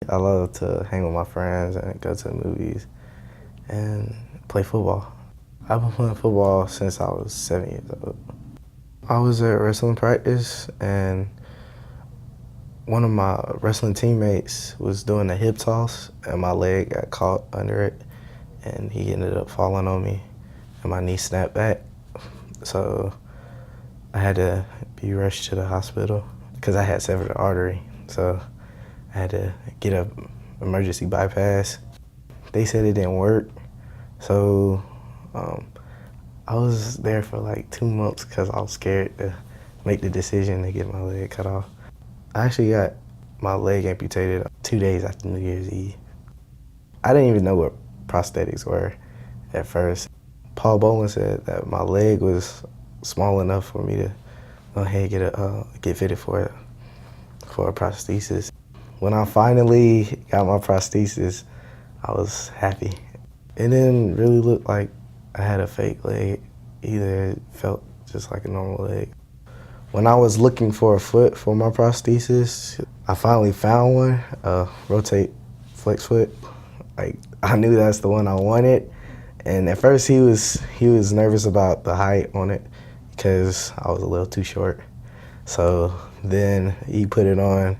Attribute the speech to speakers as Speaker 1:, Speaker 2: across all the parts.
Speaker 1: I love to hang with my friends and go to the movies and play football. I've been playing football since I was 7 years old. I was at wrestling practice and one of my wrestling teammates was doing a hip toss and my leg got caught under it and he ended up falling on me and my knee snapped back. So I had to be rushed to the hospital because I had severed the artery. So I had to get an emergency bypass. They said it didn't work. So I was there for like 2 months because I was scared to make the decision to get my leg cut off. I actually got my leg amputated 2 days after New Year's Eve. I didn't even know what prosthetics were at first. Paul Boland said that my leg was small enough for me to go ahead and get fitted for a prosthesis. When I finally got my prosthesis, I was happy. It didn't really look like I had a fake leg either. It felt just like a normal leg. When I was looking for a foot for my prosthesis, I finally found one, a Rotate Flex foot. Like, I knew that's the one I wanted. And at first he was nervous about the height on it because I was a little too short. So then he put it on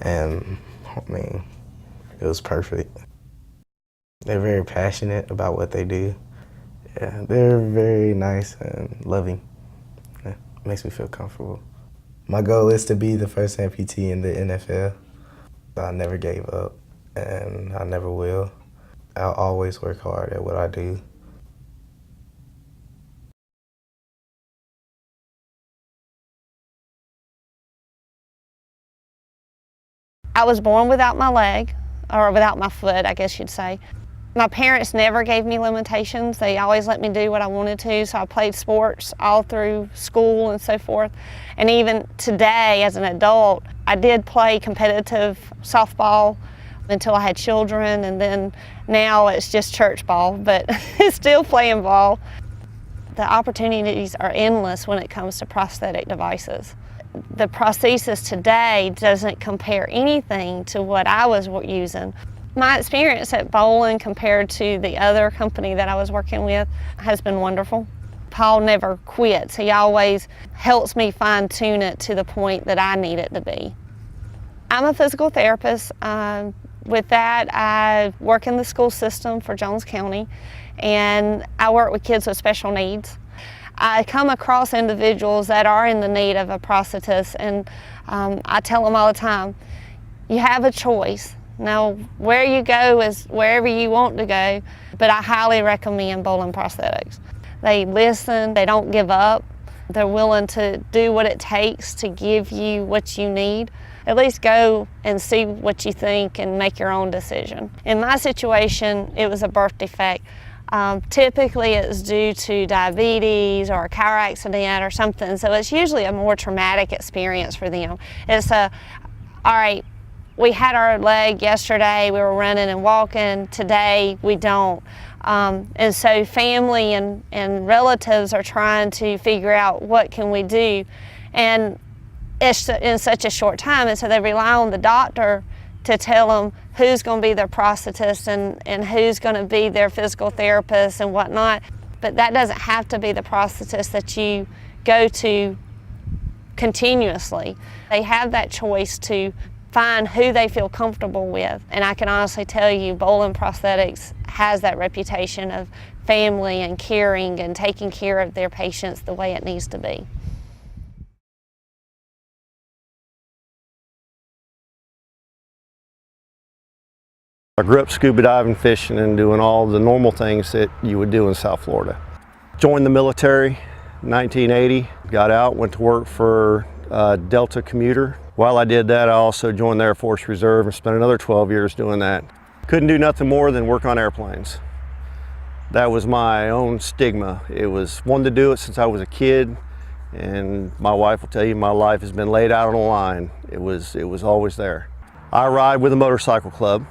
Speaker 1: and I mean, it was perfect. They're very passionate about what they do. Yeah, they're very nice and loving. Yeah, makes me feel comfortable. My goal is to be the first amputee in the NFL. I never gave up and I never will. I'll always work hard at what I do.
Speaker 2: I was born without my leg, or without my foot, I guess you'd say. My parents never gave me limitations. They always let me do what I wanted to, so I played sports all through school and so forth. And even today, as an adult, I did play competitive softball until I had children, and then now it's just church ball, but still playing ball. The opportunities are endless when it comes to prosthetic devices. The prosthesis today doesn't compare anything to what I was using. My experience at Boland compared to the other company that I was working with has been wonderful. Paul never quits. He always helps me fine-tune it to the point that I need it to be. I'm a physical therapist. With that, I work in the school system for Jones County, and I work with kids with special needs. I come across individuals that are in the need of a prosthetist, and I tell them all the time, you have a choice. Now, where you go is wherever you want to go, but I highly recommend Boland Prosthetics. They listen, they don't give up, they're willing to do what it takes to give you what you need. At least go and see what you think and make your own decision. In my situation, it was a birth defect. Typically it's due to diabetes or a car accident or something, so it's usually a more traumatic experience for them. It's all right, we had our leg yesterday, we were running and walking, today we don't. And so family and relatives are trying to figure out what can we do. And it's in such a short time, and so they rely on the doctor to tell them who's going to be their prosthetist and who's going to be their physical therapist and whatnot. But that doesn't have to be the prosthetist that you go to continuously. They have that choice to find who they feel comfortable with. And I can honestly tell you, Boland Prosthetics has that reputation of family and caring and taking care of their patients the way it needs to be.
Speaker 3: I grew up scuba diving, fishing, and doing all the normal things that you would do in South Florida. Joined the military in 1980, got out, went to work for Delta Commuter. While I did that, I also joined the Air Force Reserve and spent another 12 years doing that. Couldn't do nothing more than work on airplanes. That was my own stigma. It was wanted to do it since I was a kid, and my wife will tell you my life has been laid out on the line. It was always there. I ride with a motorcycle club.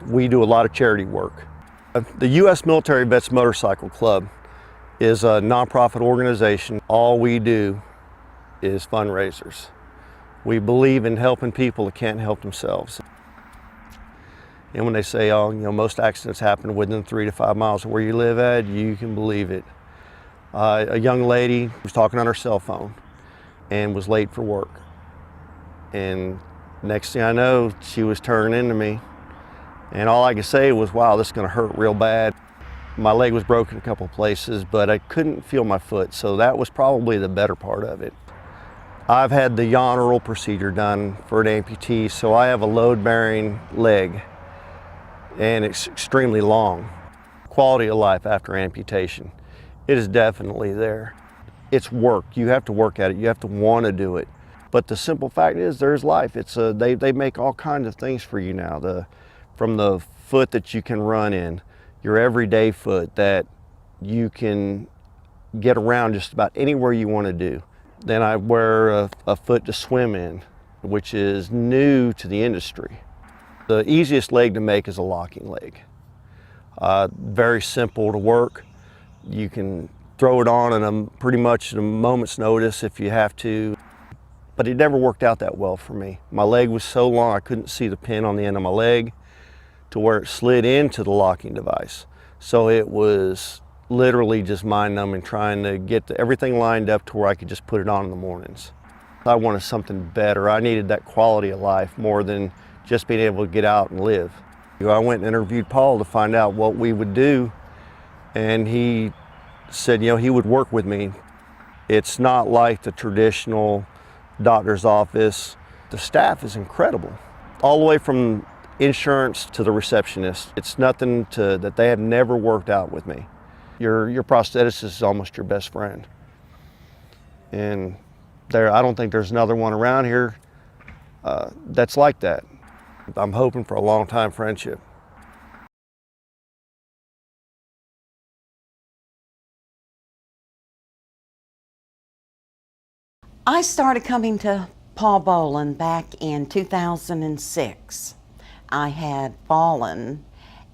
Speaker 3: We do a lot of charity work. The U.S. Military Vets Motorcycle Club is a nonprofit organization. All we do is fundraisers. We believe in helping people that can't help themselves. And when they say, oh, most accidents happen within 3 to 5 miles of where you live at, you can believe it. A young lady was talking on her cell phone and was late for work. And next thing I know, she was turning into me. And all I could say was, wow, this is gonna hurt real bad. My leg was broken a couple places, but I couldn't feel my foot, so that was probably the better part of it. I've had the Honorable procedure done for an amputee, so I have a load-bearing leg, and it's extremely long. Quality of life after amputation, it is definitely there. It's work. You have to work at it. You have to want to do it. But the simple fact is, there's life. They make all kinds of things for you now. From the foot that you can run in, your everyday foot that you can get around just about anywhere you want to do. Then I wear a foot to swim in, which is new to the industry. The easiest leg to make is a locking leg. Very simple to work. You can throw it on in pretty much at a moment's notice if you have to. But it never worked out that well for me. My leg was so long I couldn't see the pin on the end of my leg to where it slid into the locking device. So it was literally just mind-numbing trying to get everything lined up to where I could just put it on in the mornings. I wanted something better. I needed that quality of life more than just being able to get out and live. I went and interviewed Paul to find out what we would do, and he said, he would work with me. It's not like the traditional doctor's office. The staff is incredible. All the way from insurance to the receptionist. It's nothing that they have never worked out with me. Your prosthetist is almost your best friend. And I don't think there's another one around here that's like that. I'm hoping for a long time friendship.
Speaker 4: I started coming to Paul Boland back in 2006. I had fallen,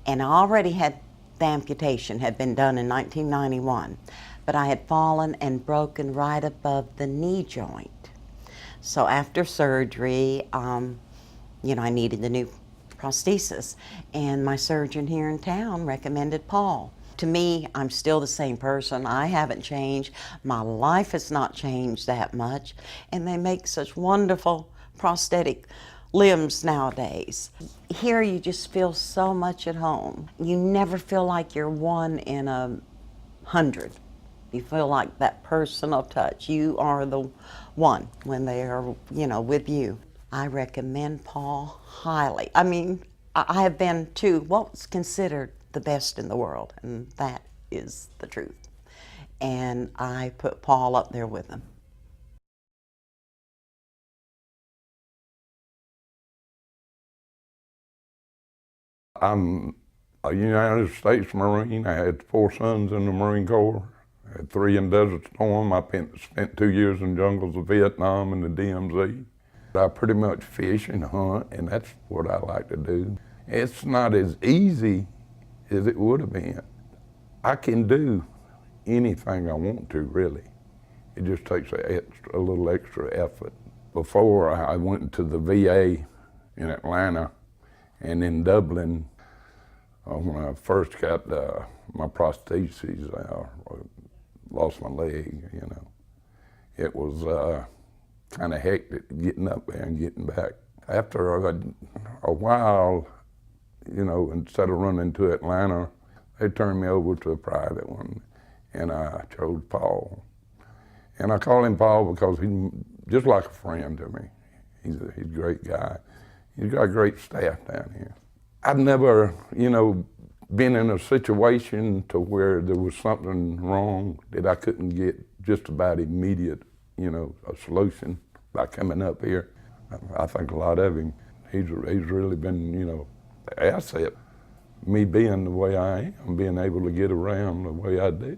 Speaker 4: and I already had the amputation had been done in 1991, but I had fallen and broken right above the knee joint. So after surgery, I needed the new prosthesis, and my surgeon here in town recommended Paul. To me, I'm still the same person. I haven't changed. My life has not changed that much, and they make such wonderful prosthetic limbs nowadays. Here you just feel so much at home. You never feel like you're 1 in 100. You feel like that personal touch. You are the one when they are, with you. I recommend Paul highly. I mean, I have been to what's considered the best in the world, and that is the truth. And I put Paul up there with them.
Speaker 5: I'm a United States Marine. I had 4 sons in the Marine Corps. I had 3 in Desert Storm. I spent 2 years in jungles of Vietnam and the DMZ. I pretty much fish and hunt, and that's what I like to do. It's not as easy as it would have been. I can do anything I want to, really. It just takes a little extra effort. Before I went to the VA in Atlanta and in Dublin, when I first got my prostheses, lost my leg, It was kind of hectic getting up there and getting back. After a while, instead of running to Atlanta, they turned me over to a private one, and I chose Paul. And I call him Paul because he's just like a friend to me. He's a great guy. He's got a great staff down here. I've never, been in a situation to where there was something wrong that I couldn't get just about immediate, a solution by coming up here. I think a lot of him. He's really been, the asset. Me being the way I am, being able to get around the way I do.